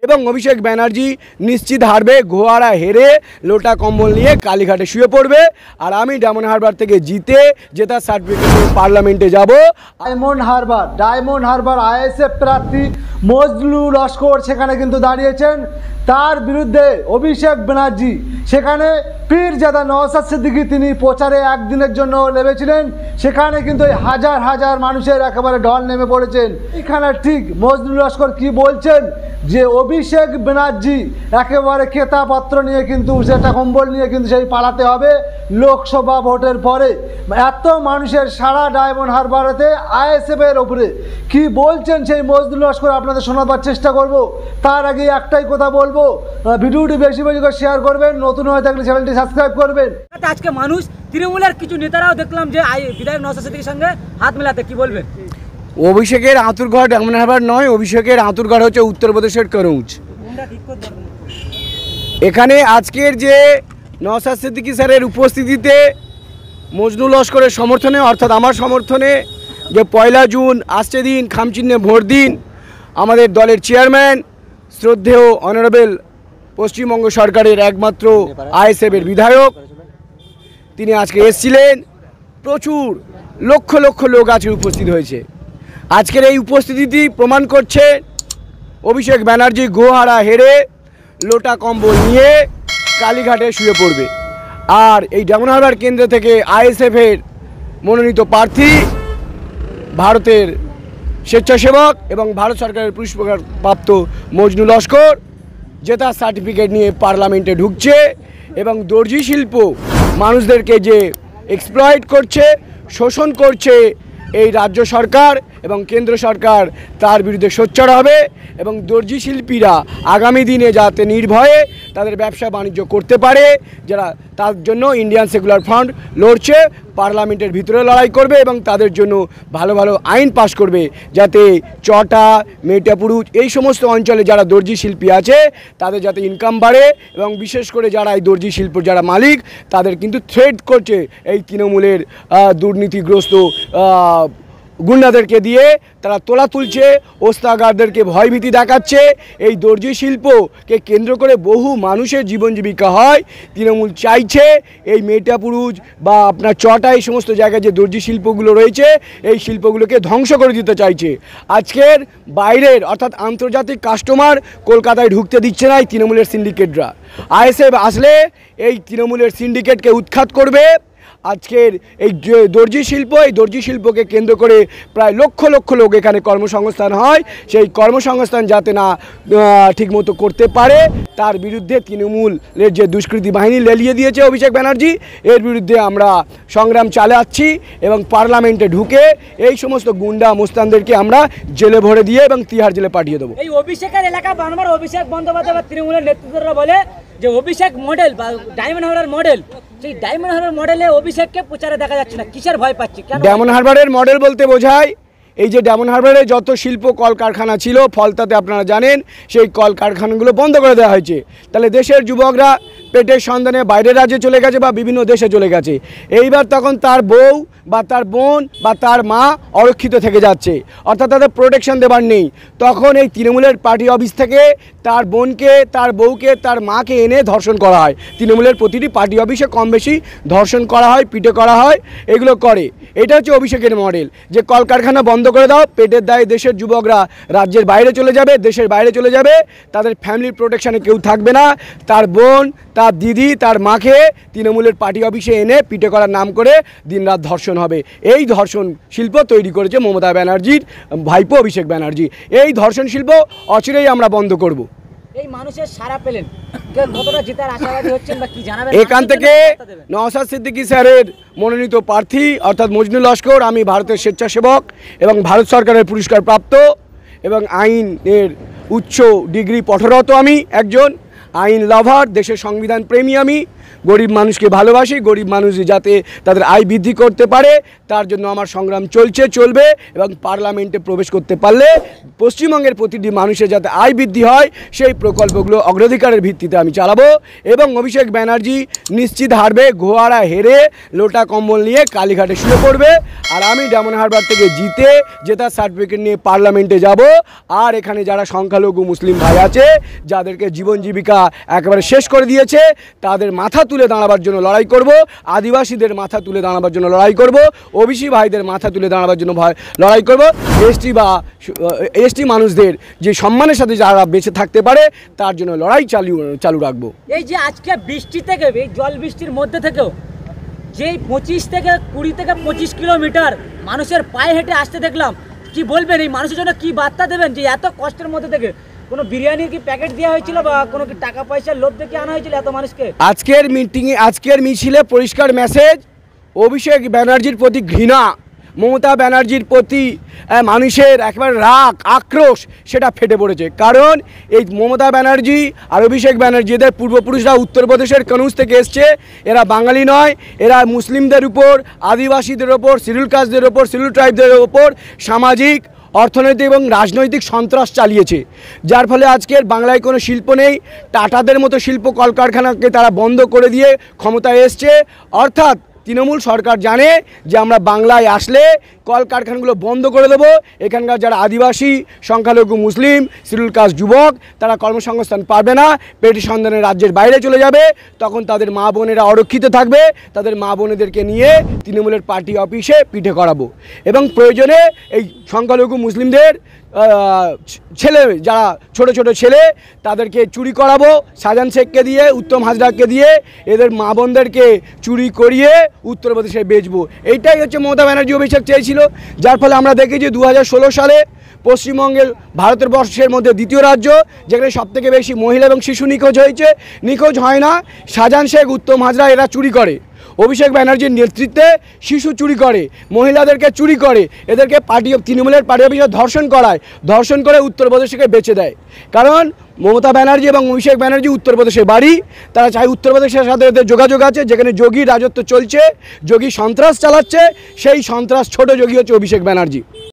এবং অভিষেক ব্যানার্জি নিশ্চিত হারবে। গোহারা হেরে লোটা কম্বল নিয়ে কালীঘাটে শুয়ে পড়বে। আর আমি ডায়মন্ড হারবার থেকে জেতার সার্টিফিকেট পার্লামেন্টে যাব। ডায়মন্ড হারবার আইএসএফ প্রার্থী মজনু লস্কর সেখানে কিন্তু দাঁড়িয়েছেন। তার বিরুদ্ধে অভিষেক ব্যানার্জি সেখানে পীরজাদা নওশাদ সিদ্দিকী তিনি প্রচারে একদিনের জন্য নেমেছিলেন। সেখানে কিন্তু হাজার হাজার মানুষের একেবারে ঢল নেমে পড়েছেন। এখানে ঠিক মজনু লস্কর কি বলছেন যে অভিষেক ব্যানার্জি একেবারে কেতাপত্র নিয়ে কিন্তু সেটা কম্বল নিয়ে কিন্তু সেই পালাতে হবে লোকসভা ভোটের পরে। এত মানুষের সারা ডায়মন্ড হারবারেতে আইএসএফের ওপরে কি বলছেন সেই মজনু লস্কর আপনাদের শোনাবার চেষ্টা করব। তার আগে একটাই কথা বলবো, ভিডিওটি বেশি বেশি করে শেয়ার করবেন, নতুন হয়ে থাকলে চ্যানেলটি সাবস্ক্রাইব করবেন। আজকে মানুষ তৃণমূলের কিছু নেতারাও দেখলাম যে বিধায়ক নওশাদ সিদ্দিকীর সঙ্গে হাত মেলাতে, কি বলবেন? অভিষেকের আঁতুরঘর ডায়মন্ড হারবার নয়, অভিষেকের আঁতুরঘর হচ্ছে উত্তরপ্রদেশের করৌঁজ। এখানে আজকের যে নওশাদ সিদ্দিকী স্যারের উপস্থিতিতে মজনু লস্করের সমর্থনে অর্থাৎ আমার সমর্থনে যে 1 জুন আসছে দিন খামচিহ্নে ভোট দিন, আমাদের দলের চেয়ারম্যান শ্রদ্ধেয় অনারেবল পশ্চিমবঙ্গ সরকারের একমাত্র আইএসএফের বিধায়ক তিনি আজকে এসেছিলেন। প্রচুর লক্ষ লক্ষ লোক আজকে উপস্থিত হয়েছে। আজকের এই উপস্থিতি প্রমাণ করছে অভিষেক ব্যানার্জি গোহারা হেরে লোটা কম্বল নিয়ে কালীঘাটে শুয়ে পড়বে। আর এই ডায়মন্ড হারবার কেন্দ্র থেকে আইএসএফের মনোনীত প্রার্থী ভারতের স্বেচ্ছাসেবক এবং ভারত সরকারের পুরস্কারপ্রাপ্ত মজনু লস্কর জেতার সার্টিফিকেট নিয়ে পার্লামেন্টে ঢুকছে এবং দর্জি শিল্প মানুষদেরকে যে এক্সপ্লয়েট করছে, শোষণ করছে এই রাজ্য সরকার এবং কেন্দ্র সরকার তার বিরুদ্ধে সোচ্চার হবে এবং দর্জি শিল্পীরা আগামী দিনে যাতে নির্ভয়ে তাদের ব্যবসা বাণিজ্য করতে পারে, যারা তার জন্য ইন্ডিয়ান সেকুলার ফ্রন্ট লড়ছে, পার্লামেন্টের ভিতরে লড়াই করবে এবং তাদের জন্য ভালো ভালো আইন পাশ করবে যাতে চটা, মেটাপুরুষ এই সমস্ত অঞ্চলে যারা দর্জি শিল্পী আছে তাদের যাতে ইনকাম বাড়ে এবং বিশেষ করে যারা এই দর্জি শিল্পর যারা মালিক তাদের কিন্তু থ্রেট করছে এই তৃণমূলের দুর্নীতিগ্রস্ত গুন্ডাদেরকে দিয়ে তারা তোলা তুলছে, ওস্তাগারদেরকে ভয়ভীতি দেখাচ্ছে। এই দর্জি শিল্পকে কেন্দ্র করে বহু মানুষের জীবন জীবিকা হয়। তৃণমূল চাইছে এই মেটাপুরুষ বা আপনার চটা এই সমস্ত জায়গায় যে দর্জি শিল্পগুলো রয়েছে এই শিল্পগুলোকে ধ্বংস করে দিতে চাইছে। আজকের বাইরের অর্থাৎ আন্তর্জাতিক কাস্টমার কলকাতায় ঢুকতে দিচ্ছে না এই তৃণমূলের সিন্ডিকেটরা। আইএসএফ আসলে এই তৃণমূলের সিন্ডিকেটকে উৎখাত করবে। আজকের এই দর্জি শিল্প, এই দর্জি শিল্পকে কেন্দ্র করে প্রায় লক্ষ লক্ষ লোক এখানে কর্মসংস্থান হয়, সেই কর্মসংস্থান যাতে না ঠিকমতো করতে পারে তার বিরুদ্ধে তৃণমূলের যে দুষ্কৃতী বাহিনী লেলিয়ে দিয়েছে অভিষেক ব্যানার্জি, এর বিরুদ্ধে আমরা সংগ্রাম চালাচ্ছি এবং পার্লামেন্টে ঢুকে এই সমস্ত গুন্ডা মোস্তানদেরকে আমরা জেলে ভরে দিয়ে এবং তিহার জেলে পাঠিয়ে দেবো। এই অভিষেকের এলাকা বারবার অভিষেক বন্দ্যোপাধ্যায় বা তৃণমূলের নেতৃত্বরা বলে যে অভিষেক মডেল বা ডায়মন্ড হারবার মডেল, সেই ডায়মন্ড হারবার মডেলে অভিষেককে প্রচারে দেখা যাচ্ছে না, কিসের ভয় পাচ্ছে? ডায়মন্ড হারবারের মডেল বলতে বোঝায় এই যে ডায়মন্ড হারবারে যত শিল্প কলকারখানা ছিল ফলতাতে আপনারা জানেন সেই কলকারখানাগুলো বন্ধ করে দেওয়া হয়েছে। তাহলে দেশের যুবকরা পেটের সন্ধানে বাইরের রাজ্যে চলে গেছে বা বিভিন্ন দেশে চলে গেছে। এইবার তখন তার বউ বা তার বোন বা তার মা অরক্ষিত থেকে যাচ্ছে, অর্থাৎ তাদের প্রোটেকশন দেবার নেই। তখন এই তৃণমূলের পার্টি অফিস থেকে তার বোনকে, তার বউকে, তার মাকে এনে ধর্ষণ করা হয়। তৃণমূলের প্রতিটি পার্টি অফিসে কম বেশি ধর্ষণ করা হয়, পিটে করা হয়, এগুলো করে। এটা হচ্ছে অভিষেকের মডেল যে কলকারখানা বন্ধ করে দাও, পেটের দায়ে দেশের যুবকরা রাজ্যের বাইরে চলে যাবে, দেশের বাইরে চলে যাবে, তাদের ফ্যামিলির প্রোটেকশানে কেউ থাকবে না, তার বোন, তার দিদি, তার মাকে তৃণমূলের পার্টি অফিসে এনে পিটে করার নাম করে দিনরাত ধর্ষণ হবে। এই ধর্ষণ শিল্প তৈরি করেছে মমতা ব্যানার্জির ভাইপো অভিষেক ব্যানার্জি। এই ধর্ষণ শিল্প অচিরেই আমরা বন্ধ করব। এই মানুষের সাড়া পেলেন, কতটা জেতার আশাবাদী হচ্ছেন বা কি জানাবেন? এখান থেকে নওশাদ সিদ্দিকী স্যারের মনোনীত প্রার্থী অর্থাৎ মজনু লস্কর, আমি ভারতের স্বেচ্ছাসেবক এবং ভারত সরকারের পুরস্কার প্রাপ্ত এবং আইনের উচ্চ ডিগ্রি পঠরত আমি একজন আইন লাভার, দেশের সংবিধান প্রেমী আমি, গরিব মানুষকে ভালোবাসি, গরিব মানুষ যাতে তাদের আয় বৃদ্ধি করতে পারে তার জন্য আমার সংগ্রাম চলবে এবং পার্লামেন্টে প্রবেশ করতে পারলে পশ্চিমবঙ্গের প্রতিটি মানুষের যাতে আয় বৃদ্ধি হয় সেই প্রকল্পগুলো অগ্রাধিকারের ভিত্তিতে আমি চালাবো এবং অভিষেক ব্যানার্জি নিশ্চিত হারবে, ঘোয়ারা হেরে লোটা কম্বল নিয়ে কালীঘাটে শুয়ে পড়বে আর আমি ডায়মন্ড হারবার থেকে জেতার সার্টিফিকেট নিয়ে পার্লামেন্টে যাব। আর এখানে যারা সংখ্যালঘু মুসলিম ভাই আছে যাদেরকে জীবন জীবিকা একেবারে শেষ করে দিয়েছে তাদের মাথা তুলে দাঁড়াবার জন্য লড়াই করব, আদিবাসীদের মাথা তুলে দাঁড়াবার জন্য লড়াই করব, ওবিসি ভাইদের মাথা তুলে দাঁড়াবার জন্য লড়াই করব, এসটি মানুষদের যে সম্মানের সাথে যারা বেঁচে থাকতে পারে তার জন্য লড়াই চালু রাখবো। এই যে আজকে বৃষ্টি থেকে, এই জল বৃষ্টির মধ্যে থেকেও যেই 25 থেকে 20 থেকে 25 কিলোমিটার মানুষের পায়ে হেঁটে আসতে দেখলাম, কি বলবেন এই মানুষের জন্য, কি বার্তা দেবেন যে এত কষ্টের মধ্যে থেকে? কোনো বিরিয়ানির কি প্যাকেট দেওয়া হয়েছিল বা কোনো কি টাকা পয়সার লোভ দেখে আনা হয়েছিল এত মানুষকে? আজকের মিছিলে পরিষ্কার মেসেজ, অভিষেক ব্যানার্জির প্রতি ঘৃণা, মমতা ব্যানার্জির প্রতি মানুষের একেবারে রাগ আক্রোশ সেটা ফেটে পড়েছে। কারণ এই মমতা ব্যানার্জি আর অভিষেক ব্যানার্জি এদের পূর্বপুরুষরা উত্তরপ্রদেশের কনুজ থেকে এসছে, এরা বাঙালি নয়, এরা মুসলিমদের উপর, আদিবাসীদের ওপর, শিডিউল কাস্টদের ওপর, শিডিউল ট্রাইবদের ওপর সামাজিক, অর্থনৈতিক এবং রাজনৈতিক সন্ত্রাস চালিয়েছে, যার ফলে আজকের বাংলায় কোনো শিল্প নেই। টাটাদের মতো শিল্প কলকারখানাকে তারা বন্ধ করে দিয়ে ক্ষমতায় এসছে। অর্থাৎ তৃণমূল সরকার জানে যে আমরা বাংলায় আসলে কলকারখানাগুলো বন্ধ করে দেবো, এখানকার যারা আদিবাসী, সংখ্যালঘু মুসলিম, শিডিউল কাস্ট যুবক তারা কর্মসংস্থান পাবে না, পেটি সন্ধানের রাজ্যের বাইরে চলে যাবে, তখন তাদের মা বোনেরা অরক্ষিত থাকবে, তাদের মা বোনেদেরকে নিয়ে তৃণমূলের পার্টি অফিসে পিঠে করাবো এবং প্রয়োজনে এই সংখ্যালঘু মুসলিমদের ছেলে যারা ছোট ছেলে তাদেরকে চুরি করাবো, শাহজাহান শেখকে দিয়ে, উত্তম হাজরাকে দিয়ে এদের মা বোনদেরকে চুরি করিয়ে উত্তরপ্রদেশে বেচবো। এইটাই হচ্ছে মমতা ব্যানার্জি অভিষেক চেয়েছিল, যার ফলে আমরা দেখেছি 2016 সালে পশ্চিমবঙ্গের ভারতের বর্ষের মধ্যে দ্বিতীয় রাজ্য যেখানে সবথেকে বেশি মহিলা এবং শিশু নিখোঁজ হয়েছে। নিখোঁজ হয় না, শাহজাহান শেখ, উত্তম হাজরা এরা চুরি করে, অভিষেক ব্যানার্জির নেতৃত্বে শিশু চুরি করে, মহিলাদেরকে চুরি করে, এদেরকে তৃণমূলের পার্টি অফিসে ধর্ষণ করে উত্তরপ্রদেশকে বেচে দেয়। কারণ মমতা ব্যানার্জি এবং অভিষেক ব্যানার্জি উত্তরপ্রদেশে বাড়ি, তারা চায় উত্তরপ্রদেশের সাথে এদের যোগাযোগ আছে, যেখানে যোগী রাজত্ব চলছে, যোগী সন্ত্রাস চালাচ্ছে, সেই সন্ত্রাস ছোট যোগী হচ্ছে অভিষেক ব্যানার্জি।